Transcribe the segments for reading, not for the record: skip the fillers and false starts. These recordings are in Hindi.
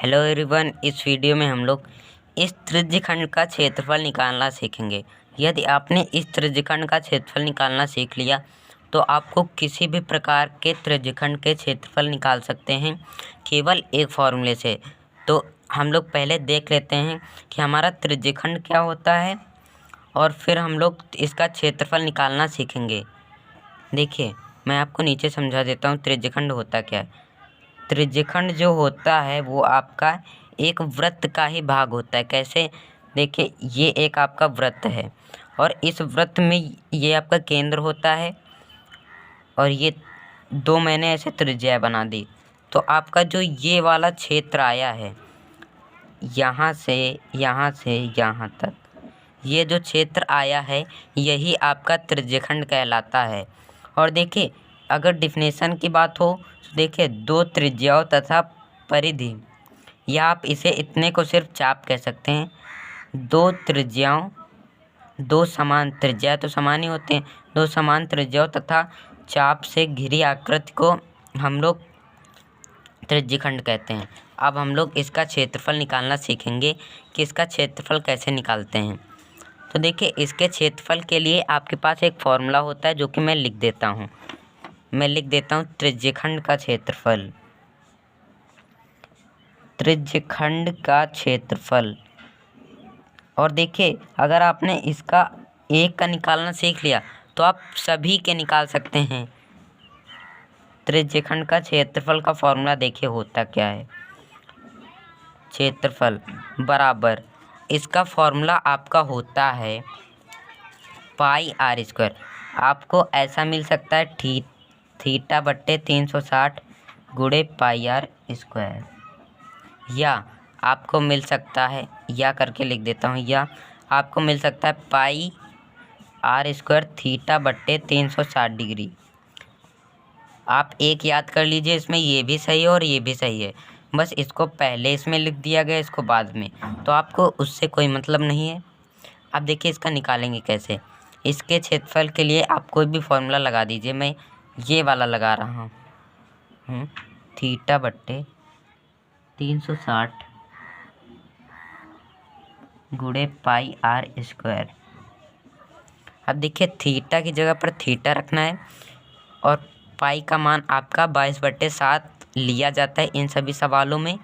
हेलो एवरीवन, इस वीडियो में हम लोग इस त्रिज्यखंड का क्षेत्रफल निकालना सीखेंगे। यदि आपने इस त्रिज्यखंड का क्षेत्रफल निकालना सीख लिया तो आपको किसी भी प्रकार के त्रिज्यखंड के क्षेत्रफल निकाल सकते हैं केवल एक फॉर्मूले से। तो हम लोग पहले देख लेते हैं कि हमारा त्रिज्यखंड क्या होता है और फिर हम लोग इसका क्षेत्रफल निकालना सीखेंगे। देखिए, मैं आपको नीचे समझा देता हूँ त्रिज्यखंड होता क्या है। त्रिज्यखंड जो होता है वो आपका एक वृत्त का ही भाग होता है। कैसे? देखिए, ये एक आपका वृत्त है और इस वृत्त में ये आपका केंद्र होता है और ये दो मैंने ऐसे त्रिज्या बना दी। तो आपका जो ये वाला क्षेत्र आया है यहाँ से यहाँ तक, ये जो क्षेत्र आया है यही आपका त्रिज्यखंड कहलाता है। और देखिए, अगर डिफिनेशन की बात हो तो देखिए, दो त्रिज्याओं तथा परिधि, या आप इसे इतने को सिर्फ चाप कह सकते हैं। दो त्रिज्याओं, दो समान त्रिज्या तो समान ही होते हैं, दो समान त्रिज्याओं तथा चाप से घिरी आकृति को हम लोग त्रिज्यखंड कहते हैं। अब हम लोग इसका क्षेत्रफल निकालना सीखेंगे कि इसका क्षेत्रफल कैसे निकालते हैं। तो देखिए, इसके क्षेत्रफल के लिए आपके पास एक फॉर्मूला होता है जो कि मैं लिख देता हूँ। त्रिज्यखंड का क्षेत्रफल, त्रिज्यखंड का क्षेत्रफल। और देखिए, अगर आपने इसका एक का निकालना सीख लिया तो आप सभी के निकाल सकते हैं। त्रिज्यखंड का क्षेत्रफल का फॉर्मूला देखिए होता क्या है। क्षेत्रफल बराबर, इसका फॉर्मूला आपका होता है पाई आर स्क्वायर। आपको ऐसा मिल सकता है थीटा बट्टे 360 गुणे पाई आर स्क्वायर, या आपको मिल सकता है, या करके लिख देता हूँ, या आपको मिल सकता है पाई आर स्क्वायर थीटा बट्टे 360 डिग्री। आप एक याद कर लीजिए, इसमें ये भी सही है और ये भी सही है, बस इसको पहले इसमें लिख दिया गया, इसको बाद में, तो आपको उससे कोई मतलब नहीं है। अब देखिए, इसका निकालेंगे कैसे। इसके क्षेत्रफल के लिए आप कोई भी फॉर्मूला लगा दीजिए। मैं ये वाला लगा रहा हूँ, थीटा बट्टे 360 गुणे पाई आर स्क्वायर। अब देखिए, थीटा की जगह पर थीटा रखना है और पाई का मान आपका 22/7 लिया जाता है इन सभी सवालों में।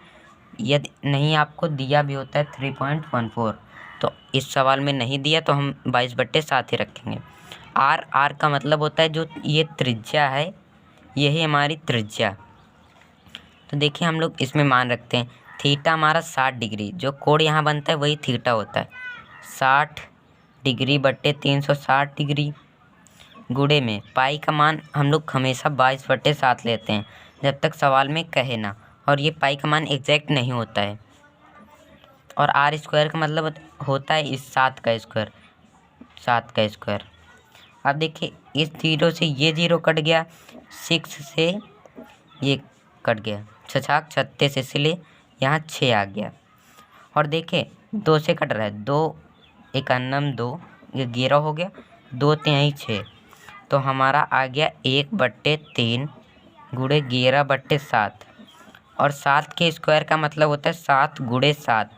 यदि नहीं आपको दिया भी होता है 3.14, तो इस सवाल में नहीं दिया तो हम 22/7 ही रखेंगे। आर का मतलब होता है जो ये त्रिज्या है, यही हमारी त्रिज्या। तो देखिए, हम लोग इसमें मान रखते हैं थीटा हमारा 60 डिग्री, जो कोण यहाँ बनता है वही थीटा होता है। 60 डिग्री बट्टे 360 डिग्री गुणे में पाई का मान हम लोग हमेशा 22/7 लेते हैं जब तक सवाल में कहे ना, और ये पाई का मान एग्जैक्ट नहीं होता है। और आर स्क्वायर का मतलब होता है इस 7 का स्क्वायर। अब देखिए, इस 0 से ये 0 कट गया, 6 से ये कट गया, 6 36, इसलिए यहाँ 6 आ गया। और देखिए, 2 से कट रहा है, 2 1 2, ये 11 हो गया, 2 3 6, तो हमारा आ गया 1/3 गुणे 11/7। और 7 के स्क्वायर का मतलब होता है 7 गुणे 7,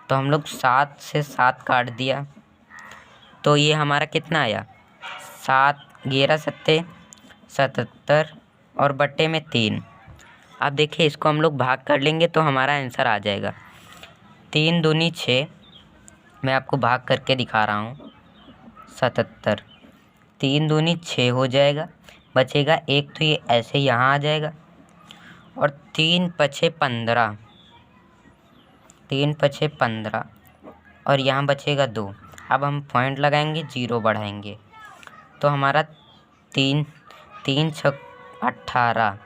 तो हम लोग 7 से 7 काट दिया, तो ये हमारा कितना आया, 7 11 7 77 और बट्टे में 3। अब देखिए, इसको हम लोग भाग कर लेंगे तो हमारा आंसर आ जाएगा 3 दूनी 6। मैं आपको भाग करके दिखा रहा हूँ, 77, 3 दूनी 6 हो जाएगा, बचेगा 1, तो ये ऐसे यहाँ आ जाएगा। और 3 5 15, 3 5 15 और यहाँ बचेगा 2। अब हम पॉइंट लगाएंगे, 0 बढ़ाएंगे, तो हमारा 3 3 6 18,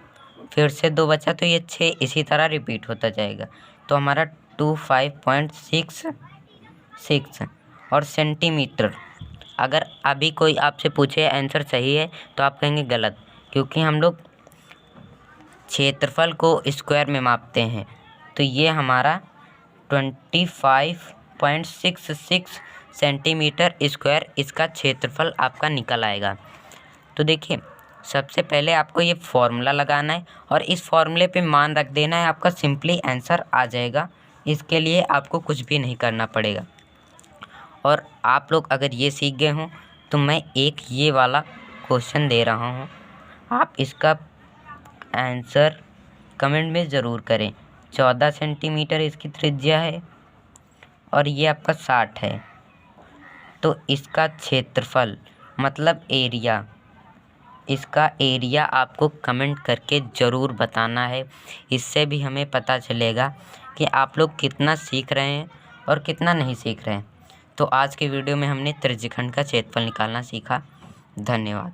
फिर से 2 बचा तो ये 6, इसी तरह रिपीट होता जाएगा। तो हमारा 25.66। और सेंटीमीटर, अगर अभी कोई आपसे पूछे आंसर सही है तो आप कहेंगे गलत, क्योंकि हम लोग क्षेत्रफल को स्क्वायर में मापते हैं। तो ये हमारा 25.66 सेंटीमीटर स्क्वायर इसका क्षेत्रफल आपका निकल आएगा। तो देखिए, सबसे पहले आपको ये फॉर्मूला लगाना है और इस फॉर्मूले पे मान रख देना है, आपका सिंपली आंसर आ जाएगा। इसके लिए आपको कुछ भी नहीं करना पड़ेगा। और आप लोग अगर ये सीख गए हों तो मैं एक ये वाला क्वेश्चन दे रहा हूँ, आप इसका आंसर कमेंट में ज़रूर करें। 14 सेंटीमीटर इसकी त्रिज्या है और ये आपका 60 है। तो इसका क्षेत्रफल मतलब एरिया, इसका एरिया आपको कमेंट करके ज़रूर बताना है। इससे भी हमें पता चलेगा कि आप लोग कितना सीख रहे हैं और कितना नहीं सीख रहे हैं। तो आज के वीडियो में हमने त्रिज्यखंड का क्षेत्रफल निकालना सीखा। धन्यवाद।